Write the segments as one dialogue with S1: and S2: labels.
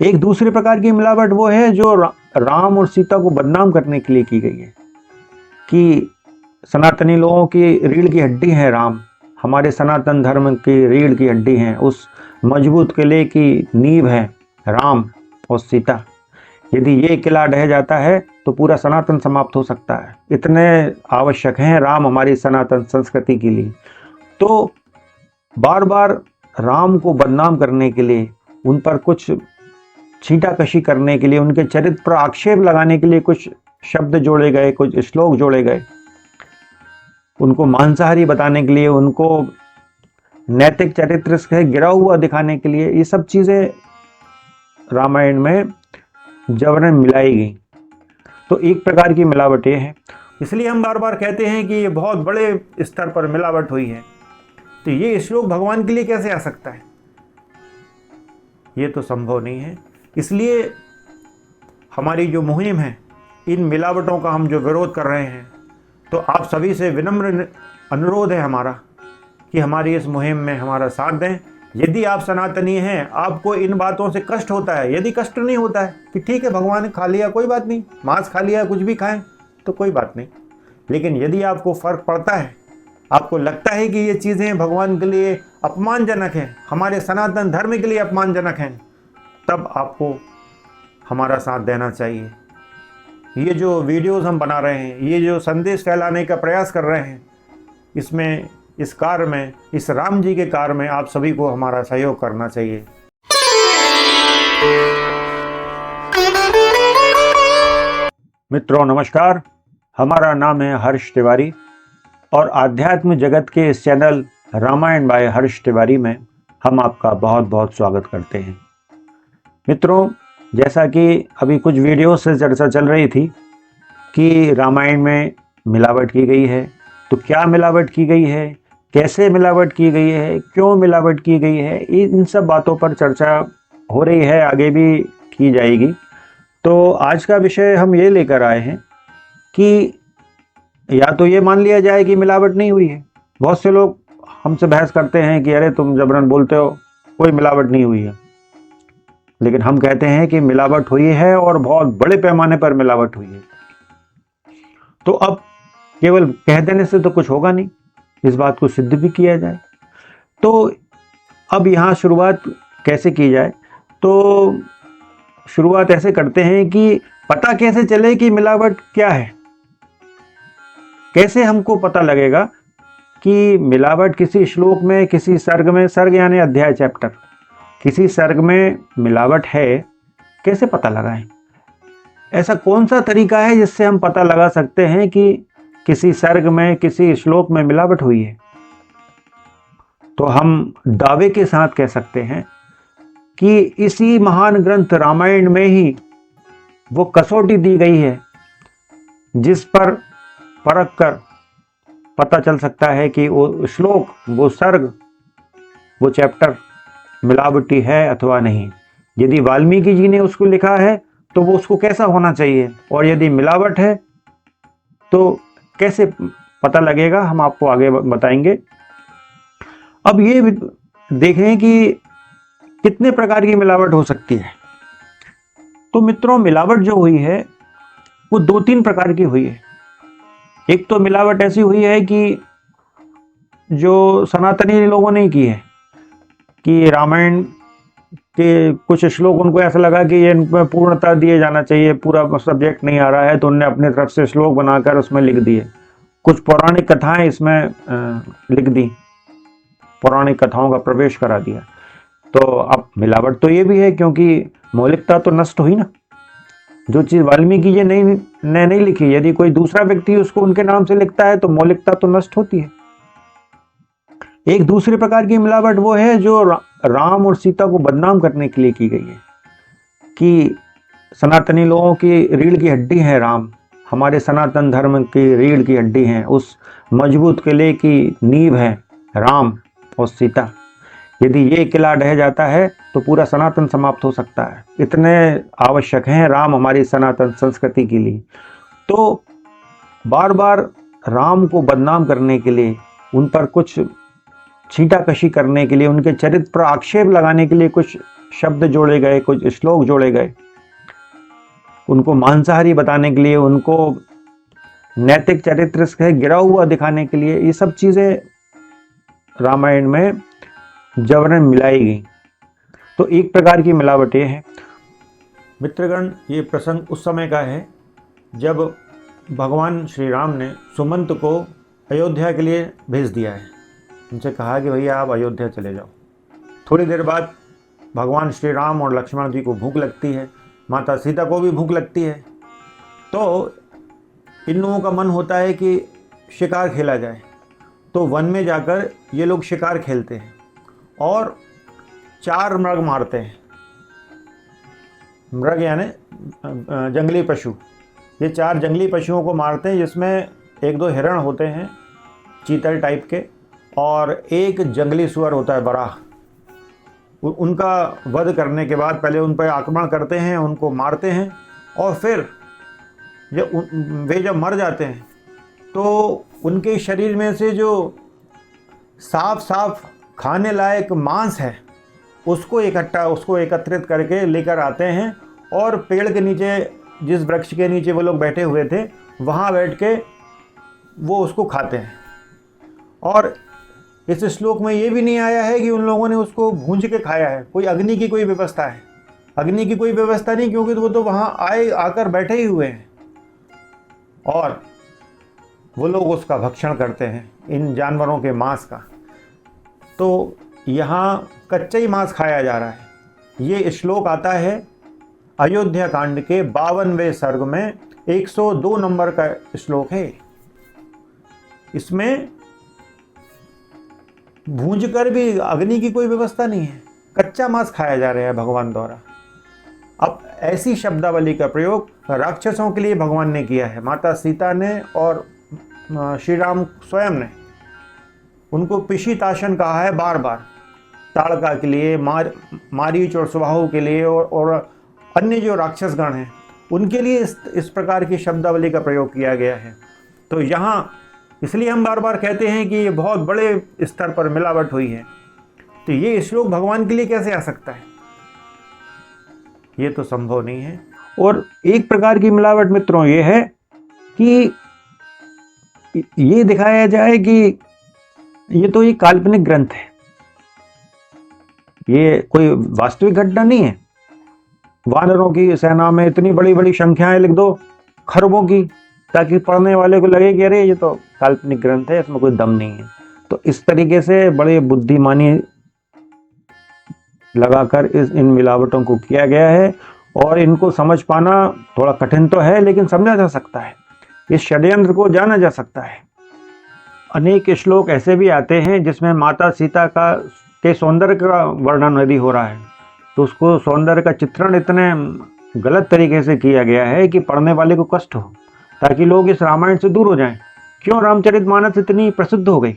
S1: एक दूसरे प्रकार की मिलावट वो है जो राम और सीता को बदनाम करने के लिए की गई है कि सनातनी लोगों की रीढ़ की हड्डी है राम, हमारे सनातन धर्म की रीढ़ की हड्डी है, उस मजबूत किले की नींव है राम और सीता। यदि ये किला ढह जाता है तो पूरा सनातन समाप्त हो सकता है। इतने आवश्यक हैं राम हमारी सनातन संस्कृति के लिए। तो बार बार राम को बदनाम करने के लिए, उन पर कुछ छींटाकशी करने के लिए, उनके चरित्र पर आक्षेप लगाने के लिए कुछ शब्द जोड़े गए, कुछ श्लोक जोड़े गए, उनको मांसाहारी बताने के लिए, उनको नैतिक चरित्र से गिरा हुआ दिखाने के लिए, ये सब चीजें रामायण में जबरन मिलाई गई। तो एक प्रकार की मिलावट ये है। इसलिए हम बार बार कहते हैं कि ये बहुत बड़े स्तर पर मिलावट हुई है। तो ये श्लोक भगवान के लिए कैसे आ सकता है? ये तो संभव नहीं है। इसलिए हमारी जो मुहिम है, इन मिलावटों का हम जो विरोध कर रहे हैं, तो आप सभी से विनम्र अनुरोध है हमारा कि हमारी इस मुहिम में हमारा साथ दें। यदि आप सनातनी हैं, आपको इन बातों से कष्ट होता है, यदि कष्ट नहीं होता है कि ठीक है भगवान ने खा लिया, कोई बात नहीं, मांस खा लिया, कुछ भी खाएं तो कोई बात नहीं, लेकिन यदि आपको फर्क पड़ता है, आपको लगता है कि ये चीज़ें भगवान के लिए अपमानजनक हैं, हमारे सनातन धर्म के लिए अपमानजनक हैं, तब आपको हमारा साथ देना चाहिए। ये जो वीडियोस हम बना रहे हैं, ये जो संदेश फैलाने का प्रयास कर रहे हैं, इसमें, इस कार्य में, इस राम जी के कार्य में आप सभी को हमारा सहयोग करना चाहिए। मित्रों नमस्कार, हमारा नाम है हर्ष तिवारी और आध्यात्म जगत के इस चैनल रामायण बाय हर्ष तिवारी में हम आपका बहुत बहुत स्वागत करते हैं। मित्रों, जैसा कि अभी कुछ वीडियो से चर्चा चल रही थी कि रामायण में मिलावट की गई है, तो क्या मिलावट की गई है, कैसे मिलावट की गई है, क्यों मिलावट की गई है, इन सब बातों पर चर्चा हो रही है, आगे भी की जाएगी। तो आज का विषय हम ये लेकर आए हैं कि या तो ये मान लिया जाए कि मिलावट नहीं हुई है। बहुत से लोग हमसे बहस करते हैं कि अरे तुम जबरन बोलते हो, कोई मिलावट नहीं हुई है। लेकिन हम कहते हैं कि मिलावट हुई है और बहुत बड़े पैमाने पर मिलावट हुई है। तो अब केवल कह देने से तो कुछ होगा नहीं, इस बात को सिद्ध भी किया जाए। तो अब यहाँ शुरुआत कैसे की जाए? तो शुरुआत ऐसे करते हैं कि पता कैसे चले कि मिलावट क्या है। कैसे हमको पता लगेगा कि मिलावट किसी श्लोक में, किसी सर्ग में, सर्ग यानी अध्याय, चैप्टर, किसी सर्ग में मिलावट है, कैसे पता लगाएं? ऐसा कौन सा तरीका है जिससे हम पता लगा सकते हैं कि किसी सर्ग में, किसी श्लोक में मिलावट हुई है? तो हम दावे के साथ कह सकते हैं कि इसी महान ग्रंथ रामायण में ही वो कसौटी दी गई है जिस पर परख कर पता चल सकता है कि वो श्लोक, वो सर्ग, वो चैप्टर मिलावटी है अथवा नहीं। यदि वाल्मीकि जी ने उसको लिखा है तो वो उसको कैसा होना चाहिए, और यदि मिलावट है तो कैसे पता लगेगा, हम आपको आगे बताएंगे। अब ये देखें कि कितने प्रकार की मिलावट हो सकती है। तो मित्रों, मिलावट जो हुई है वो 2-3 प्रकार की हुई है। एक तो मिलावट ऐसी हुई है कि जो सनातनी लोगों ने की है कि रामायण के कुछ श्लोक उनको ऐसा लगा कि ये इनमें पूर्णता दिए जाना चाहिए, पूरा सब्जेक्ट नहीं आ रहा है, तो उनने अपनी तरफ से श्लोक बनाकर उसमें लिख दिए। कुछ पौराणिक कथाएं इसमें लिख दी, पौराणिक कथाओं का प्रवेश करा दिया। तो अब मिलावट तो ये भी है क्योंकि मौलिकता तो नष्ट हुई ना। जो चीज़ वाल्मीकि जी ने नहीं लिखी, यदि कोई दूसरा व्यक्ति उसको उनके नाम से लिखता है तो मौलिकता तो नष्ट होती है। एक दूसरे प्रकार की मिलावट वो है जो राम और सीता को बदनाम करने के लिए की गई है कि सनातनी लोगों की रीढ़ की हड्डी है राम, हमारे सनातन धर्म की रीढ़ की हड्डी है, उस मजबूत किले की नींव है राम और सीता। यदि ये किला ढह जाता है तो पूरा सनातन समाप्त हो सकता है। इतने आवश्यक हैं राम हमारी सनातन संस्कृति के लिए। तो बार बार राम को बदनाम करने के लिए, उन पर कुछ छींटाकशी करने के लिए, उनके चरित्र पर आक्षेप लगाने के लिए कुछ शब्द जोड़े गए, कुछ श्लोक जोड़े गए, उनको मांसाहारी बताने के लिए, उनको नैतिक चरित्र से गिरा हुआ दिखाने के लिए, ये सब चीज़ें रामायण में जबरन मिलाई गई। तो एक प्रकार की मिलावट ये है। मित्रगण, ये प्रसंग उस समय का है जब भगवान श्री राम ने सुमंत को अयोध्या के लिए भेज दिया है। उनसे कहा कि भैया आप अयोध्या चले जाओ। थोड़ी देर बाद भगवान श्री राम और लक्ष्मण जी को भूख लगती है, माता सीता को भी भूख लगती है। तो इन लोगों का मन होता है कि शिकार खेला जाए। तो वन में जाकर ये लोग शिकार खेलते हैं और 4 मृग मारते हैं। मृग यानी जंगली पशु। ये 4 जंगली पशुओं को मारते हैं, जिसमें 1-2 हिरण होते हैं चीतल टाइप के, और एक जंगली सुअर होता है बराह। उनका वध करने के बाद पहले उन पर आक्रमण करते हैं, उनको मारते हैं, और फिर जब मर जाते हैं तो उनके शरीर में से जो साफ खाने लायक मांस है उसको एकत्रित करके लेकर आते हैं, और पेड़ के नीचे, जिस वृक्ष के नीचे वो लोग बैठे हुए थे, वहाँ बैठ के वो उसको खाते हैं। और इस श्लोक में ये भी नहीं आया है कि उन लोगों ने उसको भूंज के खाया है। कोई अग्नि की कोई व्यवस्था है? अग्नि की कोई व्यवस्था नहीं, क्योंकि वो तो वहाँ आकर बैठे ही हुए हैं और वो लोग उसका भक्षण करते हैं, इन जानवरों के मांस का। तो यहाँ कच्चा ही मांस खाया जा रहा है। ये श्लोक आता है अयोध्या कांड के 52वें सर्ग में, 102 नंबर का श्लोक है। इसमें भूंज कर भी अग्नि की कोई व्यवस्था नहीं है, कच्चा मांस खाया जा रहा है भगवान द्वारा। अब ऐसी शब्दावली का प्रयोग राक्षसों के लिए भगवान ने किया है। माता सीता ने और श्री राम स्वयं ने उनको पिशीताशन कहा है बार बार, ताड़का के लिए, मारीच और सुबाहु के लिए, और अन्य जो राक्षसगण हैं उनके लिए इस प्रकार की शब्दावली का प्रयोग किया गया है। तो यहाँ इसलिए हम बार बार कहते हैं कि ये बहुत बड़े स्तर पर मिलावट हुई है। तो ये श्लोक भगवान के लिए कैसे आ सकता है? ये तो संभव नहीं है। और एक प्रकार की मिलावट मित्रों ये है कि ये दिखाया जाए कि ये तो एक काल्पनिक ग्रंथ है, ये कोई वास्तविक घटना नहीं है। वानरों की सेना में इतनी बड़ी बड़ी संख्याएं लिख दो, खरबों की, ताकि पढ़ने वाले को लगे कि अरे ये तो काल्पनिक ग्रंथ है, इसमें कोई दम नहीं है। तो इस तरीके से बड़े बुद्धिमानी लगाकर इन मिलावटों को किया गया है, और इनको समझ पाना थोड़ा कठिन तो है, लेकिन समझा जा सकता है, इस षड्यंत्र को जाना जा सकता है। अनेक श्लोक ऐसे भी आते हैं जिसमें माता सीता के सौंदर्य का वर्णन यदि हो रहा है, तो उसको सौंदर्य का चित्रण इतने गलत तरीके से किया गया है कि पढ़ने वाले को कष्ट हो, ताकि लोग इस रामायण से दूर हो जाएं। क्यों रामचरितमानस इतनी प्रसिद्ध हो गई?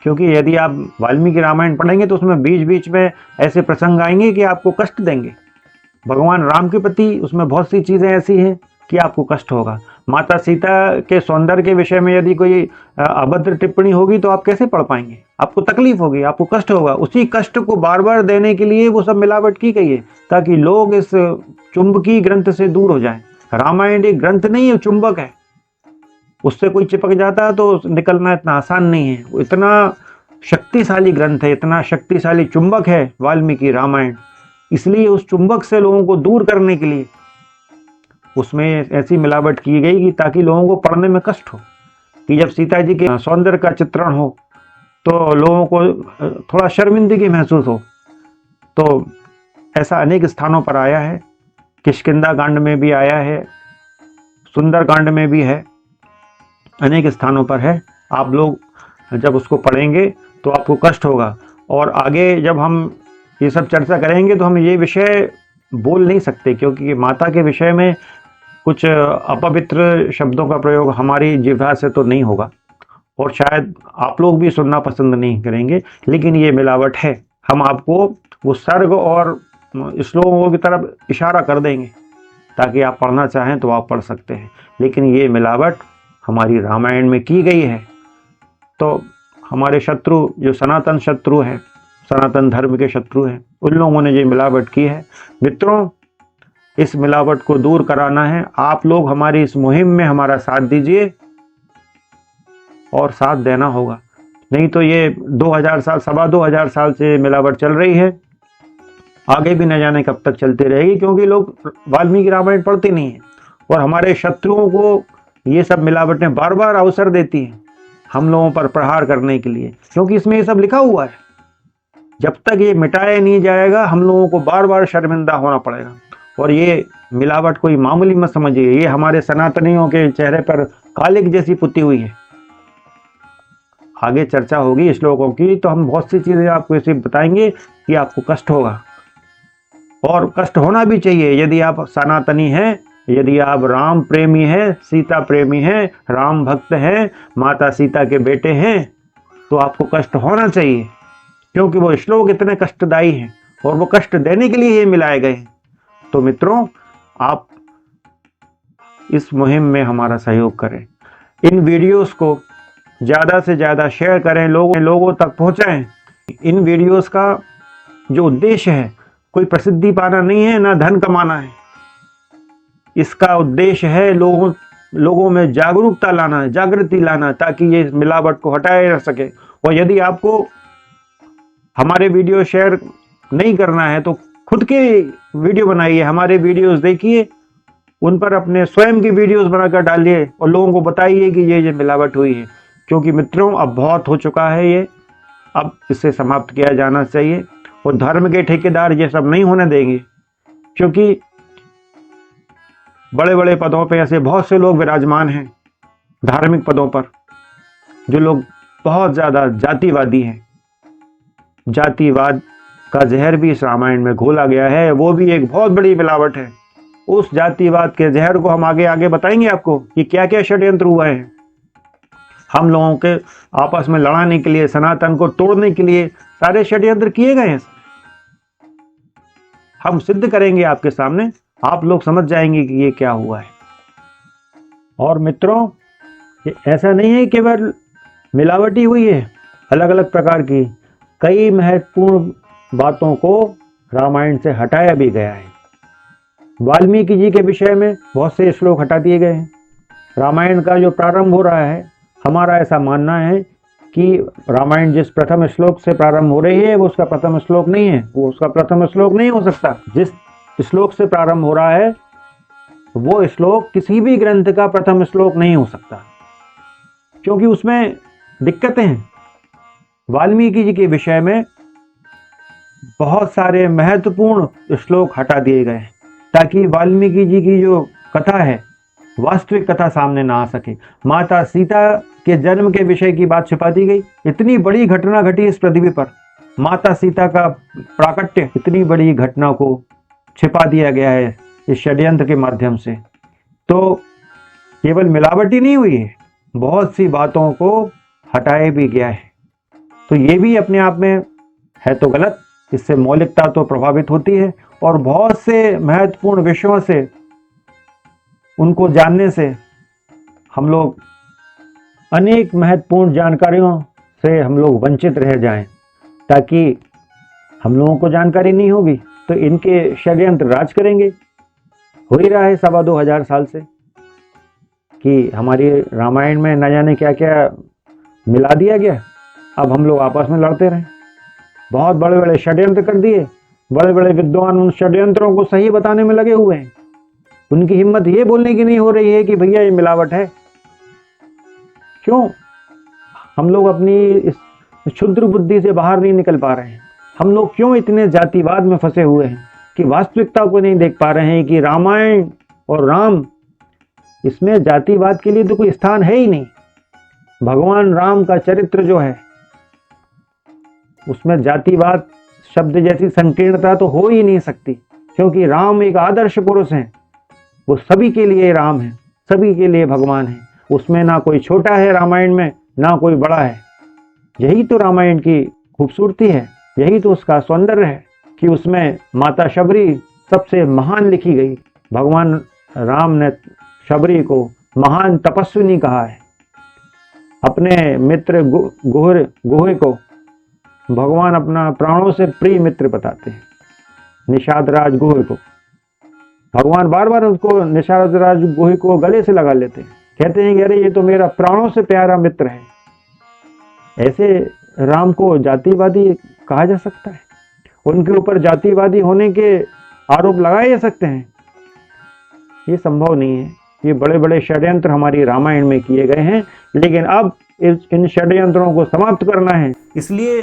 S1: क्योंकि यदि आप वाल्मीकि रामायण पढ़ेंगे तो उसमें बीच बीच में ऐसे प्रसंग आएंगे कि आपको कष्ट देंगे। भगवान राम के प्रति उसमें बहुत सी चीज़ें ऐसी हैं कि आपको कष्ट होगा। माता सीता के सौंदर्य के विषय में यदि कोई अभद्र टिप्पणी होगी तो आप कैसे पढ़ पाएंगे? आपको तकलीफ होगी, आपको कष्ट होगा। उसी कष्ट को बार बार देने के लिए वो सब मिलावट की गई है, ताकि लोग इस चुंबकीय ग्रंथ से दूर हो जाएं। रामायण एक ग्रंथ नहीं है, चुंबक है। उससे कोई चिपक जाता है तो निकलना इतना आसान नहीं है। वो इतना शक्तिशाली ग्रंथ है, इतना शक्तिशाली चुंबक है वाल्मीकि रामायण। इसलिए उस चुंबक से लोगों को दूर करने के लिए उसमें ऐसी मिलावट की गई कि ताकि लोगों को पढ़ने में कष्ट हो, कि जब सीता जी के सौंदर्य का चित्रण हो तो लोगों को थोड़ा शर्मिंदगी महसूस हो। तो ऐसा अनेक स्थानों पर आया है, किष्किंधा कांड में भी आया है, सुंदर कांड में भी है, अनेक स्थानों पर है। आप लोग जब उसको पढ़ेंगे तो आपको कष्ट होगा। और आगे जब हम ये सब चर्चा करेंगे तो हम ये विषय बोल नहीं सकते, क्योंकि माता के विषय में कुछ अपवित्र शब्दों का प्रयोग हमारी जिह्वा से तो नहीं होगा, और शायद आप लोग भी सुनना पसंद नहीं करेंगे। लेकिन ये मिलावट है। हम आपको वो सर्ग और श्लोकों की तरफ इशारा कर देंगे, ताकि आप पढ़ना चाहें तो आप पढ़ सकते हैं। लेकिन ये मिलावट हमारी रामायण में की गई है। तो हमारे शत्रु, जो सनातन शत्रु हैं, सनातन धर्म के शत्रु हैं, उन लोगों ने ये मिलावट की है। मित्रों, इस मिलावट को दूर कराना है। आप लोग हमारी इस मुहिम में हमारा साथ दीजिए और साथ देना होगा, नहीं तो ये 2000 साल, 2500 साल से मिलावट चल रही है, आगे भी न जाने कब तक चलती रहेगी, क्योंकि लोग वाल्मीकि रामायण पढ़ते नहीं है और हमारे शत्रुओं को ये सब मिलावटें बार बार अवसर देती हैं हम लोगों पर प्रहार करने के लिए, क्योंकि इसमें ये सब लिखा हुआ है। जब तक ये मिटाया नहीं जाएगा हम लोगों को बार बार शर्मिंदा होना पड़ेगा। और ये मिलावट कोई मामूली मत समझिए, ये हमारे सनातनियों के चेहरे पर कालिक जैसी पुती हुई है। आगे चर्चा होगी श्लोकों की तो हम बहुत सी चीजें आपको ऐसे बताएंगे कि आपको कष्ट होगा, और कष्ट होना भी चाहिए। यदि आप सनातनी हैं, यदि आप राम प्रेमी हैं, सीता प्रेमी हैं, राम भक्त हैं, माता सीता के बेटे हैं, तो आपको कष्ट होना चाहिए, क्योंकि वो श्लोक इतने कष्टदायी हैं और वो कष्ट देने के लिए ये मिलाए गए हैं। तो मित्रों, आप इस मुहिम में हमारा सहयोग करें, इन वीडियोस को ज़्यादा से ज़्यादा शेयर करें, लोगों तक पहुंचाएं। इन वीडियोस का जो उद्देश्य है कोई प्रसिद्धि पाना नहीं है, ना धन कमाना है। इसका उद्देश्य है लोगों में जागरूकता लाना, जागृति लाना, ताकि ये मिलावट को हटाया जा सके। और यदि आपको हमारे वीडियो शेयर नहीं करना है तो खुद के वीडियो बनाइए, हमारे वीडियोस देखिए, उन पर अपने स्वयं की वीडियोस बनाकर डालिए और लोगों को बताइए कि ये मिलावट हुई है। क्योंकि मित्रों, अब बहुत हो चुका है ये, अब इसे समाप्त किया जाना चाहिए। और धर्म के ठेकेदार ये सब नहीं होने देंगे, क्योंकि बड़े बड़े पदों पे ऐसे बहुत से लोग विराजमान हैं, धार्मिक पदों पर, जो लोग बहुत ज़्यादा जातिवादी हैं। जातिवाद का जहर भी इस रामायण में घोला गया है, वो भी एक बहुत बड़ी मिलावट है। उस जातिवाद के जहर को हम आगे आगे बताएंगे आपको कि क्या क्या षड्यंत्र हुए हैं। हम लोगों के आपस में लड़ाने के लिए, सनातन को तोड़ने के लिए सारे षड्यंत्र किए गए हैं। हम सिद्ध करेंगे आपके सामने, आप लोग समझ जाएंगे कि ये क्या हुआ है। और मित्रों, ये ऐसा नहीं है केवल मिलावटी हुई है, अलग अलग प्रकार की कई महत्वपूर्ण बातों को रामायण से हटाया भी गया है। वाल्मीकि जी के विषय में बहुत से श्लोक हटा दिए गए हैं। रामायण का जो प्रारंभ हो रहा है, हमारा ऐसा मानना है कि रामायण जिस प्रथम श्लोक से प्रारंभ हो रही है वो उसका प्रथम श्लोक नहीं है, वो उसका प्रथम श्लोक नहीं हो सकता। जिस श्लोक से प्रारंभ हो रहा है वो श्लोक किसी भी ग्रंथ का प्रथम श्लोक नहीं हो सकता, क्योंकि उसमें दिक्कतें हैं। वाल्मीकि जी के विषय में बहुत सारे महत्वपूर्ण श्लोक हटा दिए गए ताकि वाल्मीकि जी की जो कथा है, वास्तविक कथा सामने ना आ सके। माता सीता के जन्म के विषय की बात छिपा दी गई। इतनी बड़ी घटना घटी इस पृथ्वी पर, माता सीता का प्राकट्य, इतनी बड़ी घटना को छिपा दिया गया है इस षड्यंत्र के माध्यम से। तो केवल मिलावट ही नहीं हुई है, बहुत सी बातों को हटाया भी गया है। तो ये भी अपने आप में है तो गलत, इससे मौलिकता तो प्रभावित होती है और बहुत से महत्वपूर्ण विषयों से, उनको जानने से हम लोग अनेक महत्वपूर्ण जानकारियों से हम लोग वंचित रह जाएं। ताकि हम लोगों को जानकारी नहीं होगी तो इनके षड्यंत्र राज करेंगे। हो ही रहा है 2500 साल से कि हमारी रामायण में न जाने क्या क्या मिला दिया गया। अब हम लोग आपस में लड़ते रहें। बहुत बड़े बड़े षड्यंत्र कर दिए, बड़े बड़े विद्वान उन षड्यंत्रों को सही बताने में लगे हुए हैं। उनकी हिम्मत ये बोलने की नहीं हो रही है कि भैया ये मिलावट है। क्यों? हम लोग अपनी इस क्षुद्र बुद्धि से बाहर नहीं निकल पा रहे हैं। हम लोग क्यों इतने जातिवाद में फंसे हुए हैं कि वास्तविकता को नहीं देख पा रहे हैं कि रामायण और राम, इसमें जातिवाद के लिए तो कोई स्थान है ही नहीं। भगवान राम का चरित्र जो है उसमें जातिवाद शब्द जैसी संकीर्णता तो हो ही नहीं सकती, क्योंकि राम एक आदर्श पुरुष हैं। वो सभी के लिए राम है, सभी के लिए भगवान है। उसमें ना कोई छोटा है रामायण में, ना कोई बड़ा है। यही तो रामायण की खूबसूरती है, यही तो उसका सौंदर्य है कि उसमें माता शबरी सबसे महान लिखी गई। भगवान राम ने शबरी को महान तपस्विनी कहा है, अपने मित्र गुहे को भगवान अपना प्राणों से प्रिय मित्र बताते हैं निषाद राज गुह को। भगवान बार बार उसको निषाद राज गुह को गले से लगा लेते हैं, कहते हैं कि अरे ये तो मेरा प्राणों से प्यारा मित्र है। ऐसे राम को जातिवादी कहा जा सकता है? उनके ऊपर जातिवादी होने के आरोप लगाए जा सकते हैं? ये संभव नहीं है। ये बड़े बड़े षड्यंत्र हमारी रामायण में किए गए हैं, लेकिन अब इन षड्यंत्रों को समाप्त करना है। इसलिए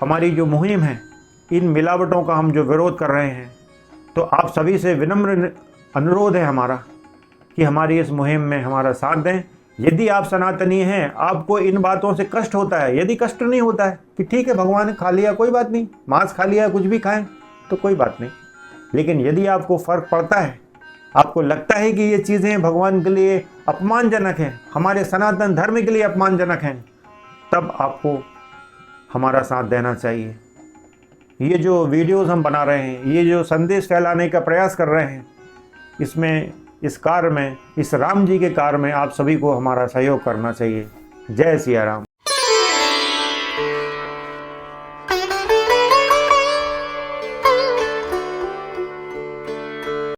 S1: हमारी जो मुहिम है, इन मिलावटों का हम जो विरोध कर रहे हैं, तो आप सभी से विनम्र अनुरोध है हमारा कि हमारी इस मुहिम में हमारा साथ दें। यदि आप सनातनी हैं, आपको इन बातों से कष्ट होता है, यदि कष्ट नहीं होता है कि ठीक है भगवान ने खा लिया कोई बात नहीं, मांस खा लिया कुछ भी खाएं तो कोई बात नहीं, लेकिन यदि आपको फ़र्क पड़ता है, आपको लगता है कि ये चीज़ें भगवान के लिए अपमानजनक हैं, हमारे सनातन धर्म के लिए अपमानजनक हैं, तब आपको हमारा साथ देना चाहिए। ये जो वीडियोस हम बना रहे हैं, ये जो संदेश फैलाने का प्रयास कर रहे हैं, इसमें इस कार्य में, इस राम जी के कार्य में आप सभी को हमारा सहयोग करना चाहिए। जय सिया राम।